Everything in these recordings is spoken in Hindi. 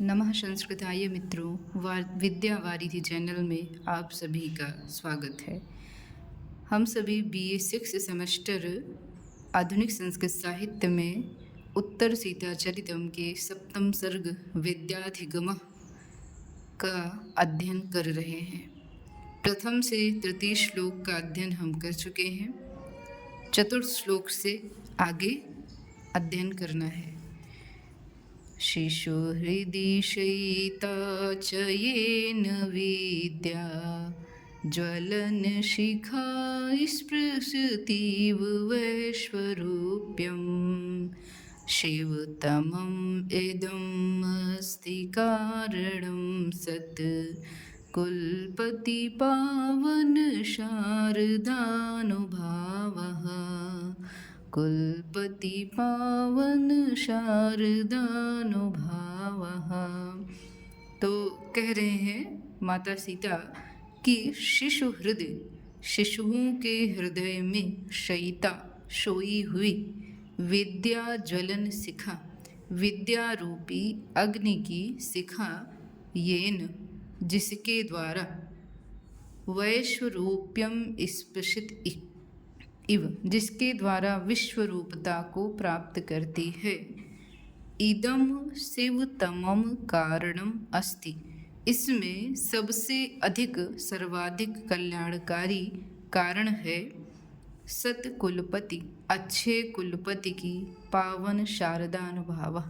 नमः संस्कृताय मित्रों, विद्या वारिधि चैनल में आप सभी का स्वागत है। हम सभी BA 6 सेमेस्टर आधुनिक संस्कृत साहित्य में उत्तर सीताचरितम के सप्तम सर्ग विद्याधिगमः का अध्ययन कर रहे हैं। प्रथम से तृतीय श्लोक का अध्ययन हम कर चुके हैं। चतुर्थ श्लोक से आगे अध्ययन करना है। शिशुहृदि शयिता च येन विद्या ज्वलनशिखा स्पृशतीव वैश्वरूप्यं शिवतमम् इदम् अस्ति कारणं सत् कुलपतिपावन शारदानुभावः कुलपति पावन शारदानुभावः। तो कह रहे हैं माता सीता कि शिशु हृदय, शिशुओं के हृदय में शयिता, सोई हुई, विद्या ज्वलन शिखा, विद्या रूपी अग्नि की शिखा, येन जिसके द्वारा वैश्वरूप्यम स्पृशित इव जिसके द्वारा विश्वरूपता को प्राप्त करती है। इदम शिवतमम कारणम अस्ति, इसमें सबसे अधिक सर्वाधिक कल्याणकारी कारण है सतकुलपति, अच्छे कुलपति की पावन शारदानुभाव,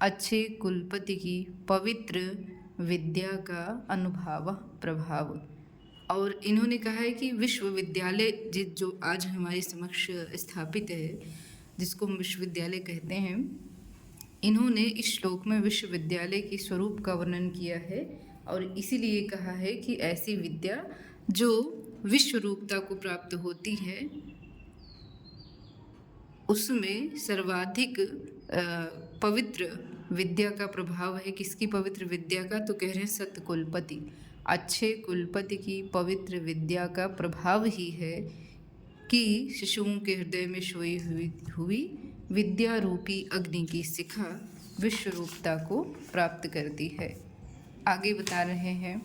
अच्छे कुलपति की पवित्र विद्या का अनुभाव, प्रभाव। और इन्होंने कहा है कि विश्वविद्यालय जो आज हमारे समक्ष स्थापित है, जिसको हम विश्वविद्यालय कहते हैं, इन्होंने इस श्लोक में विश्वविद्यालय के स्वरूप का वर्णन किया है और इसीलिए कहा है कि ऐसी विद्या जो विश्वरूपता को प्राप्त होती है, उसमें सर्वाधिक पवित्र विद्या का प्रभाव है। किसकी पवित्र विद्या का? तो कह रहे हैं सतकुलपति, अच्छे कुलपति की पवित्र विद्या का प्रभाव ही है कि शिशुओं के हृदय में सोई हुई विद्या रूपी अग्नि की शिखा विश्वरूपता को प्राप्त करती है। आगे बता रहे हैं,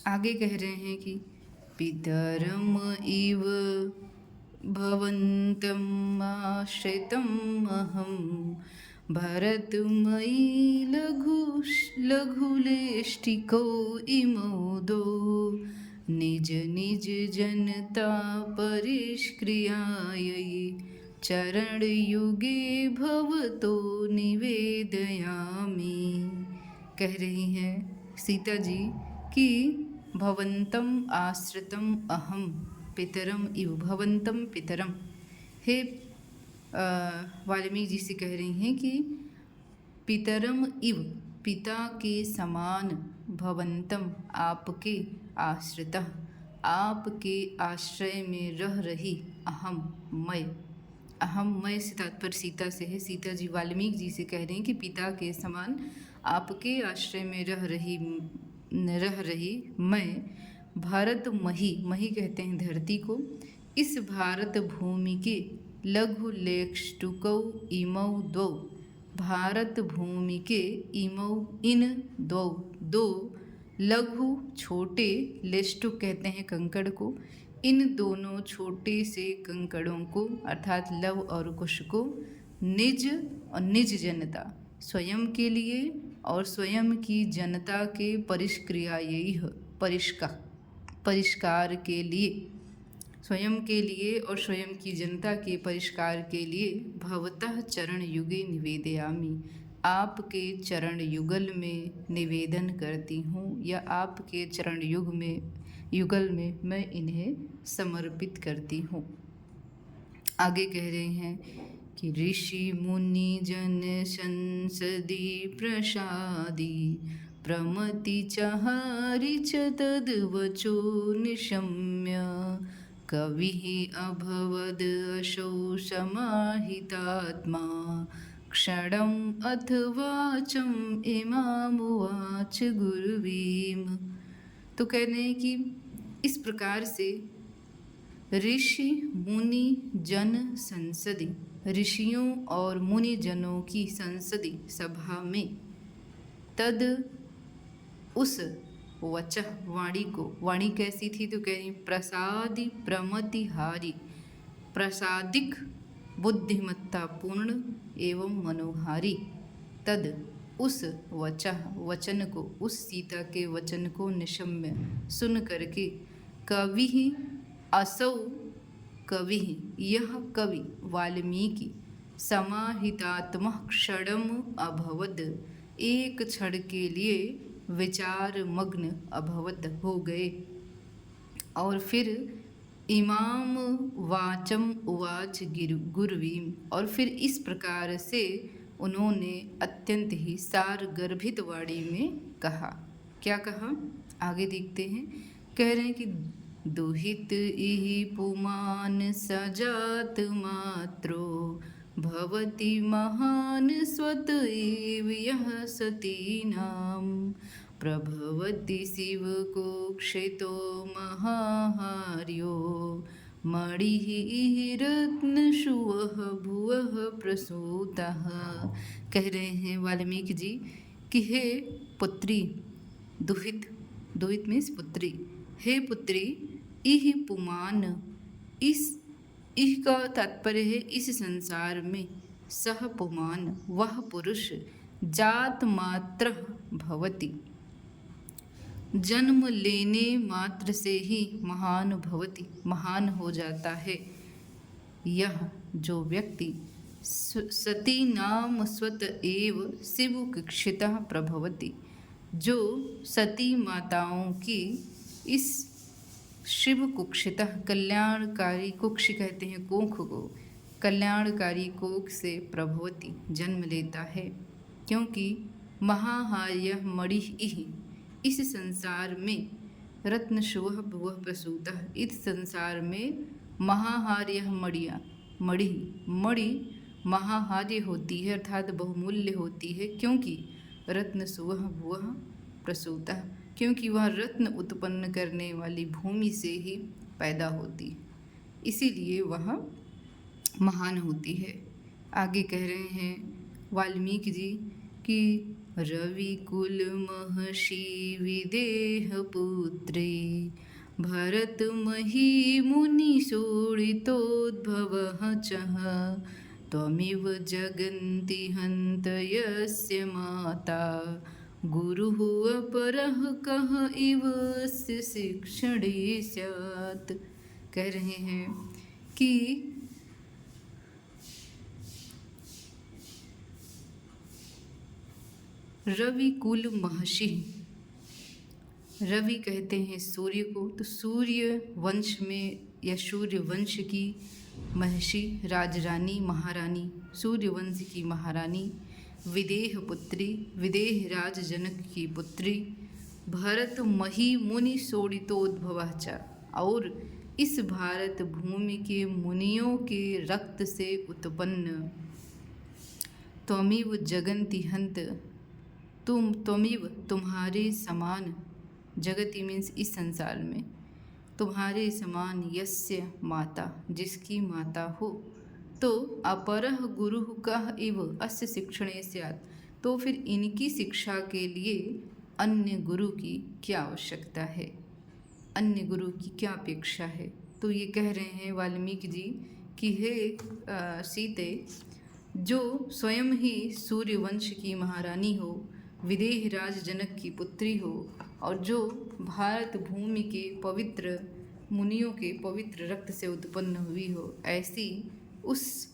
आगे कह रहे हैं कि पितरम इव भवन्तम् आश्रितम् अहं भरतमयी लघुलेष्टिको इमो दो निज निज जनता परिष्क्रियायै चरणयुगे भवतो निवेदयामि। कह रही हैं सीता जी कि भवन्तम आश्रितम अहम पितरम इव, भवन्तम पितरम, हे वाल्मीकि जी से कह रही हैं कि पितरम इव, पिता के समान, भवन्तम आपके, आश्रितः आपके आश्रय में रह रही, अहम मैं, अहम मैं से तात्पर्य सीता से है। सीता जी वाल्मीकि जी से कह रही हैं कि पिता के समान आपके आश्रय में रह रही मैं भारत मही, मही कहते हैं धरती को, इस भारत भूमि के लघु लेष्टुकौ इमौ द्वौ, भारत भूमि के इमौ इन दो, दो लघु छोटे, लेष्टुक कहते हैं कंकड़ को, इन दोनों छोटे से कंकड़ों को अर्थात लव और कुश को निज और निज जनता, स्वयं के लिए और स्वयं की जनता के परिष्कार के लिए, स्वयं के लिए और स्वयं की जनता के परिष्कार के लिए भवतः चरण युगे निवेदयामि, आपके चरण युगल में निवेदन करती हूँ या आपके चरण युगल में मैं इन्हें समर्पित करती हूँ। आगे कह रहे हैं कि ऋषि मुनि जन संसदि प्रसादी प्रमति चहारि च तद्वचो निशम्य कविः अभवद् असौ समाहितात्मा क्षणम् अथ वाचम् इमामुवाच गुरुवीम। तो कह रहे हैं कि इस प्रकार से ऋषि मुनि जन संसदि, ऋषियों और मुनि जनों की संसदि सभा में, तद उस वचः वाणी को, वाणी कैसी थी तो कह रही प्रसादि प्रमतिहारी, प्रसादिक बुद्धिमत्ता पूर्ण एवं मनोहारी। तद उस वचः वचन को, उस सीता के वचन को निशम्य सुन करके कवि असौ, कवि यह कवि वाल्मीकि समाहितात्मा क्षणम अभवद, एक क्षण के लिए विचार मग्न अभवद हो गए। और फिर इमाम वाचम उवाच गुरवीम, और फिर इस प्रकार से उन्होंने अत्यंत ही सार गर्भित वाणी में कहा। क्या कहा आगे देखते हैं। कह रहे हैं कि दुहित इहि पुमान सजात मात्रो, भवति महान स्वत एव यः सतीनाम, प्रभवति शिव कुक्षितो महाहार्यो, मणिः रत्नशुवः भुवः प्रसूतः। कह रहे हैं वाल्मीकि जी कि हे पुत्री, दुहित, दुहित मीन्स पुत्री, हे पुत्री, इह पुमान, इह का तात्पर्य है इस संसार में, सह पुमान वह पुरुष, जात मात्र भवति, जन्म लेने मात्र से ही महान भवति, महान हो जाता है। यह जो व्यक्ति सती नाम स्वत एव शिव कुक्षितः प्रभवति, जो सती माताओं की इस शिव कुक्षितः, कल्याणकारी, कुक्ष कहते हैं कोख को, कल्याणकारी कोख से प्रभवति जन्म लेता है। क्योंकि महाहार्य मणिः, इस संसार में रत्नशुवः भुवः प्रसूतः, इस संसार में महाहार्य मणियाँ, मणि महाहार्य होती है अर्थात बहुमूल्य होती है। क्योंकि रत्नशुवः भुवः प्रसूतः, क्योंकि वह रत्न उत्पन्न करने वाली भूमि से ही पैदा होती है, इसीलिए वह महान होती है। आगे कह रहे हैं वाल्मीकि जी कि रवि कुल महर्षि विदेह पुत्रे, भरत मही मुनि शोणितोद्भवः चः, त्वमिव जगन्ति हन्त यस्य माता, गुरुः अपरः कः इव शिक्षणे स्यात्। कह रहे हैं कि रवि कुल महर्षि, रवि कहते हैं सूर्य को, तो सूर्य वंश में या सूर्य वंश की महर्षि राजरानी, महारानी, सूर्य वंश की महारानी, विदेह पुत्री, विदेह राज जनक की पुत्री, भरत मही मुनि शोणितोद्भवः च, और इस भारत भूमि के मुनियों के रक्त से उत्पन्न, त्वमिव जगन्ति हन्त, त्वमिव तुम्हारे समान, जगति मीन्स इस संसार में, तुम्हारे समान यस्य माता, जिसकी माता हो, तो अपरः गुरुः कः इव अस्य शिक्षणे स्यात्, तो फिर इनकी शिक्षा के लिए अन्य गुरु की क्या आवश्यकता है, अन्य गुरु की क्या अपेक्षा है। तो ये कह रहे हैं वाल्मीकि जी कि हे सीते, जो स्वयं ही सूर्यवंश की महारानी हो, विदेह राज जनक की पुत्री हो, और जो भारत भूमि के पवित्र मुनियों के पवित्र रक्त से उत्पन्न हुई हो, ऐसी उस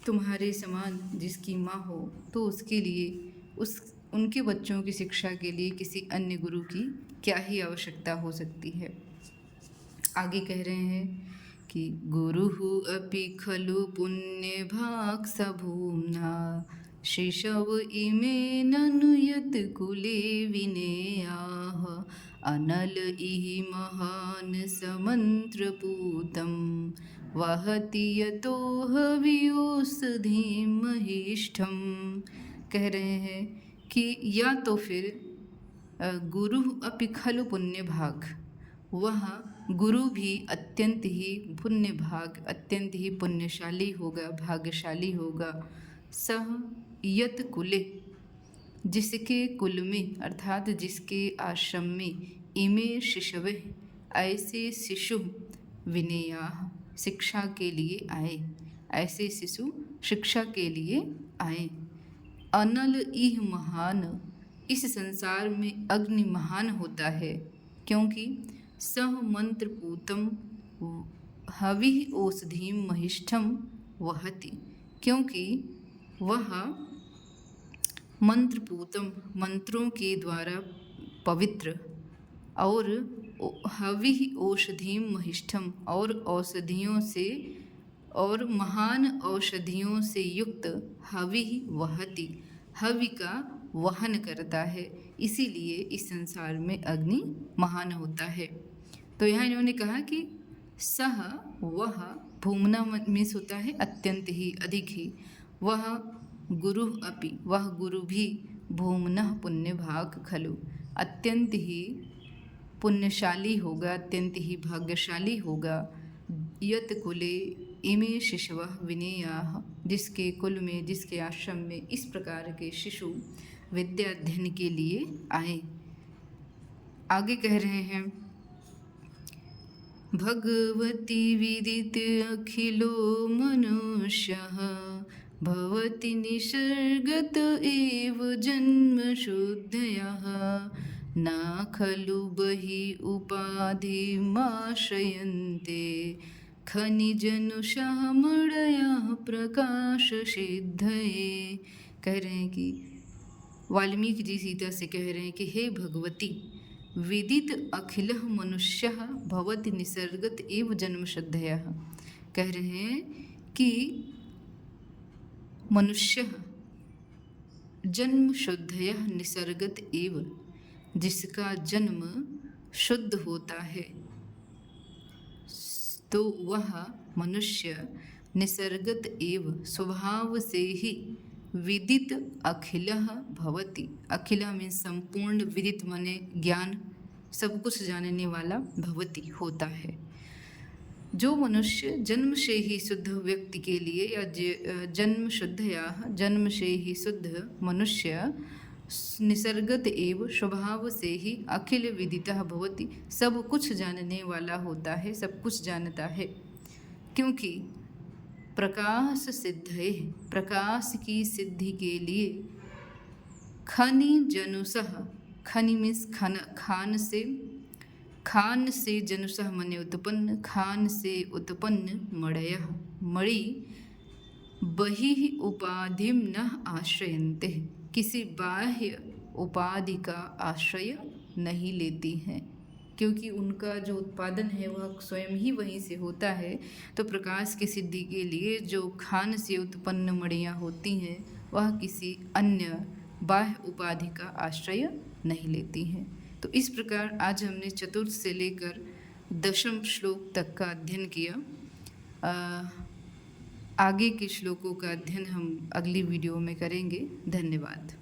तुम्हारे समान जिसकी माँ हो, तो उसके लिए, उनके बच्चों की शिक्षा के लिए किसी अन्य गुरु की क्या ही आवश्यकता हो सकती है। आगे कह रहे हैं कि गुरुः अपि खलु पुण्यभाक् सभूम्ना, शिशव इमे ननु यत् कुले विनेयाः, अनल इहि महान् समन्त्रपूतं, वहति यतो हवियोषधिं महिष्ठम। कह रहे हैं कि या तो फिर गुरु अपि खलु पुण्य भाग, वह गुरु भी अत्यंत ही अत्यंत ही पुण्यशाली होगा, भाग्यशाली होगा। सह यत कुले, जिसके कुल में अर्थात जिसके आश्रम में, इमे शिशवे, ऐसे शिशु, विनया, शिक्षा के लिए आए, ऐसे शिशु शिक्षा के लिए आए। अनल इह महान, इस संसार में अग्नि महान होता है, क्योंकि सह मंत्र पूतम हवि औषधिम महिष्ठम वहति, क्योंकि वह मंत्रपूतम, मंत्रों के द्वारा पवित्र, और हवि औषधिम महिष्ठम, और औषधियों से और महान औषधियों से युक्त, हवि वहति, हवि का वहन करता है, इसीलिए इस संसार में अग्नि महान होता है। तो यहाँ इन्होंने कहा कि सह, वह, भूमना मीन्स होता है अत्यंत ही, अधिक ही, वह गुरु अपि, वह गुरु भी, भूमनः पुण्य भाग खलु, अत्यंत ही पुण्यशाली होगा, अत्यंत ही भाग्यशाली होगा। यत कुले इमे शिशवः विनेयाः, जिसके कुल में, जिसके आश्रम में इस प्रकार के शिशु विद्या अध्ययन के लिए आए। आगे कह रहे हैं, भगवती विदित अखिलो मनुष्यः भवति निसर्गत एव जन्म शुद्धयः, न खलु बहि उपाधिमाश्रयन्ते खनिजनुषः मृडयः प्रकाश सिद्धये। कह रहे हैं कि वाल्मीकि जी सीता से कह रहे हैं कि हे भगवती, विदित अखिलः मनुष्यः भवति निसर्गत एव जन्म शुद्धयः। कह रहे हैं कि मनुष्य जन्म शुद्धयः निसर्गत एव, जिसका जन्म शुद्ध होता है, तो वह मनुष्य निसर्गत एव, स्वभाव से ही, विदित अखिलः भवति, अखिलः में संपूर्ण, विदित माने ज्ञान, सब कुछ जानने वाला, भवति होता है। जो मनुष्य जन्म से ही शुद्ध व्यक्ति के लिए, या जन्म शुद्धया, जन्म से ही शुद्ध मनुष्य, निसर्गत एव, स्वभाव से ही, अखिल विदितः भवति, सब कुछ जानने वाला होता है, सब कुछ जानता है। क्योंकि प्रकाश सिद्धये, प्रकाश की सिद्धि के लिए, खनि जनुषः, खनि मीन्स खान से, खान से जनुषः मने उत्पन्न, खान से उत्पन्न मणयः, मणि, बहिः उपाधिं न आश्रयन्ते, किसी बाह्य उपाधि का आश्रय नहीं लेती हैं, क्योंकि उनका जो उत्पादन है वह स्वयं ही वहीं से होता है। तो प्रकाश की सिद्धि के लिए जो खान से उत्पन्न मणियाँ होती हैं, वह किसी अन्य बाह्य उपाधि का आश्रय नहीं लेती हैं। तो इस प्रकार आज हमने चतुर्थ से लेकर दशम श्लोक तक का अध्ययन किया। आगे के श्लोकों का अध्ययन हम अगली वीडियो में करेंगे। धन्यवाद।